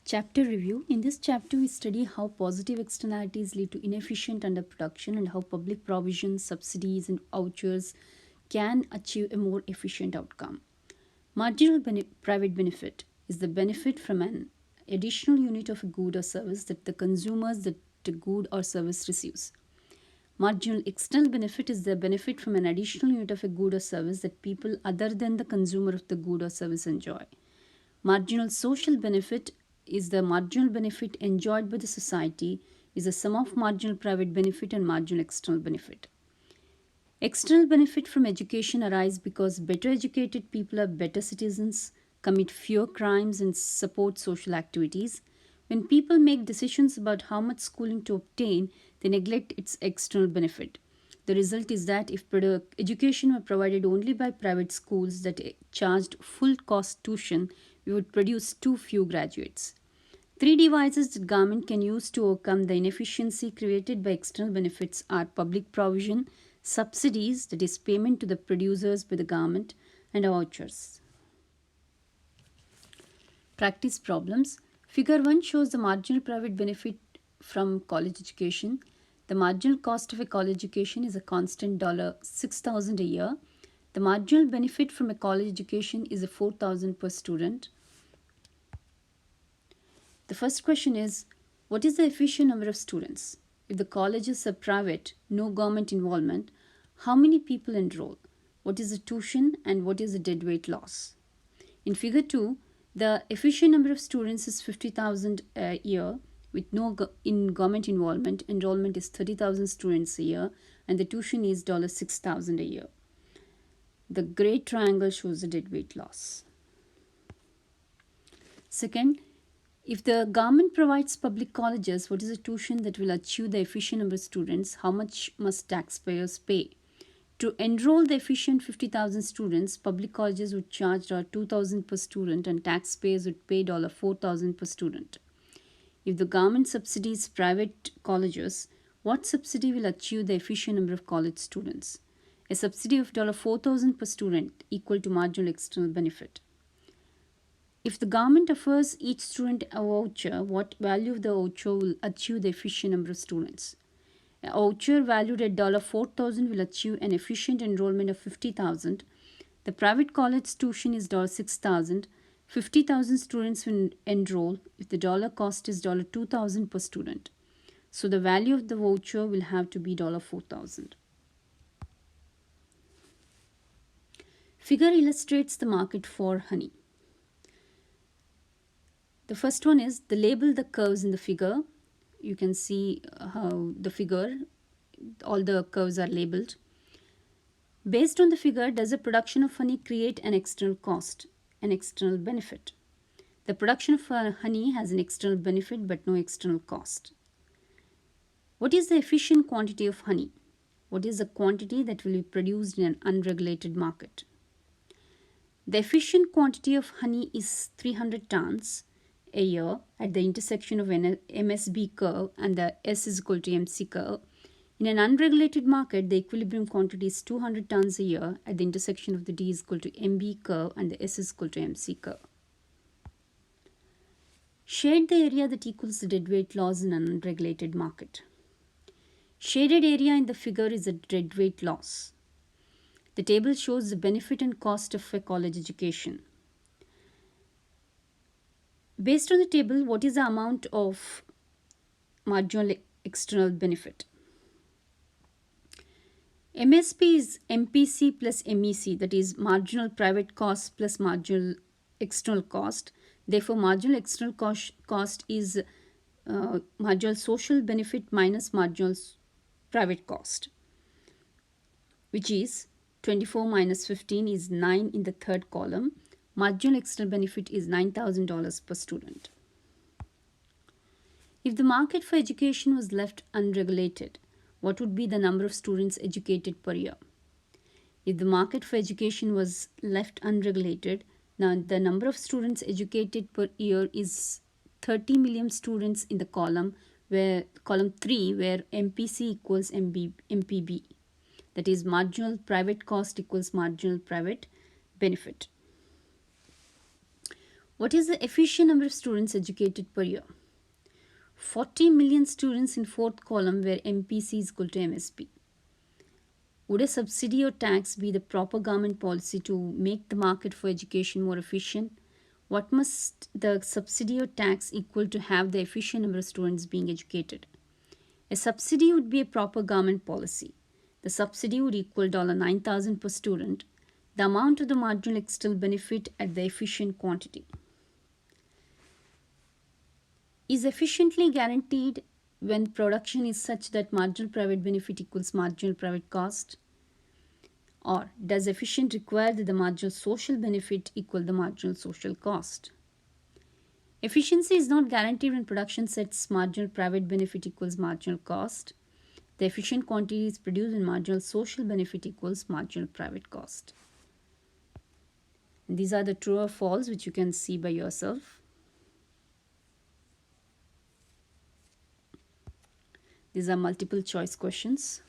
Chapter review. In this chapter, we study how positive externalities lead to inefficient underproduction and how public provisions, subsidies, and vouchers can achieve a more efficient outcome. Marginal private benefit is the benefit from an additional unit of a good or service that the consumers that the good or service receives. Marginal external benefit is the benefit from an additional unit of a good or service that people other than the consumer of the good or service enjoy. Marginal social benefit is the marginal benefit enjoyed by the society is the sum of marginal private benefit and marginal external benefit. External benefit from education arise because better educated people are better citizens, commit fewer crimes and support social activities. When people make decisions about how much schooling to obtain, they neglect its external benefit. The result is that if education were provided only by private schools that charged full cost tuition, we would produce too few graduates. Three devices that government can use to overcome the inefficiency created by external benefits are public provision, subsidies, that is payment to the producers by the government, and vouchers. Practice problems. Figure 1 shows the marginal private benefit from college education. The marginal cost of a college education is a constant $6,000 a year. The marginal benefit from a college education is a $4,000 per student. The first question is, what is the efficient number of students? If the colleges are private, no government involvement, how many people enroll? What is the tuition and what is the deadweight loss? In figure 2, the efficient number of students is 50,000 a year with no government involvement. Enrollment is 30,000 students a year and the tuition is $6,000 a year. The gray triangle shows the deadweight loss. Second, if the government provides public colleges, what is the tuition that will achieve the efficient number of students? How much must taxpayers pay? To enroll the efficient 50,000 students, public colleges would charge $2,000 per student and taxpayers would pay $4,000 per student. If the government subsidies private colleges, what subsidy will achieve the efficient number of college students? A subsidy of $4,000 per student equal to marginal external benefit. If the government offers each student a voucher, what value of the voucher will achieve the efficient number of students? A voucher valued at $4,000 will achieve an efficient enrollment of 50,000. The private college tuition is $6,000. 50,000 students will enroll if the dollar cost is $2,000 per student. So the value of the voucher will have to be $4,000. Figure illustrates the market for honey. The first one is the label the curves in the figure. You can see how the figure, all the curves are labeled. Based on the figure, does the production of honey create an external cost, an external benefit? The production of honey has an external benefit but no external cost. What is the efficient quantity of honey? What is the quantity that will be produced in an unregulated market? The efficient quantity of honey is 300 tons a year at the intersection of an MSB curve and the S is equal to MC curve. In an unregulated market, the equilibrium quantity is 200 tons a year at the intersection of the D is equal to MB curve and the S is equal to MC curve. Shade the area that equals the deadweight loss in an unregulated market. Shaded area in the figure is a deadweight loss. The table shows the benefit and cost of a college education. Based on the table, what is the amount of marginal external benefit? MSP is MPC plus MEC, that is marginal private cost plus marginal external cost. Therefore, marginal external cost is marginal social benefit minus marginal private cost, which is 24 minus 15 is 9 in the third column. Marginal external benefit is $9,000 per student. If the market for education was left unregulated, what would be the number of students educated per year? If the market for education was left unregulated, now the number of students educated per year is 30 million students in the column 3 where MPC equals MPB. That is marginal private cost equals marginal private benefit. What is the efficient number of students educated per year? 40 million students in fourth column where MPC is equal to MSP. Would a subsidy or tax be the proper government policy to make the market for education more efficient? What must the subsidy or tax equal to have the efficient number of students being educated? A subsidy would be a proper government policy. The subsidy would equal $9,000 per student, the amount of the marginal external benefit at the efficient quantity. Is efficiently guaranteed when production is such that marginal private benefit equals marginal private cost? Or does efficient require that the marginal social benefit equal the marginal social cost? Efficiency is not guaranteed when production sets marginal private benefit equals marginal cost. The efficient quantity is produced when marginal social benefit equals marginal private cost. And these are the true or false which you can see by yourself. These are multiple choice questions.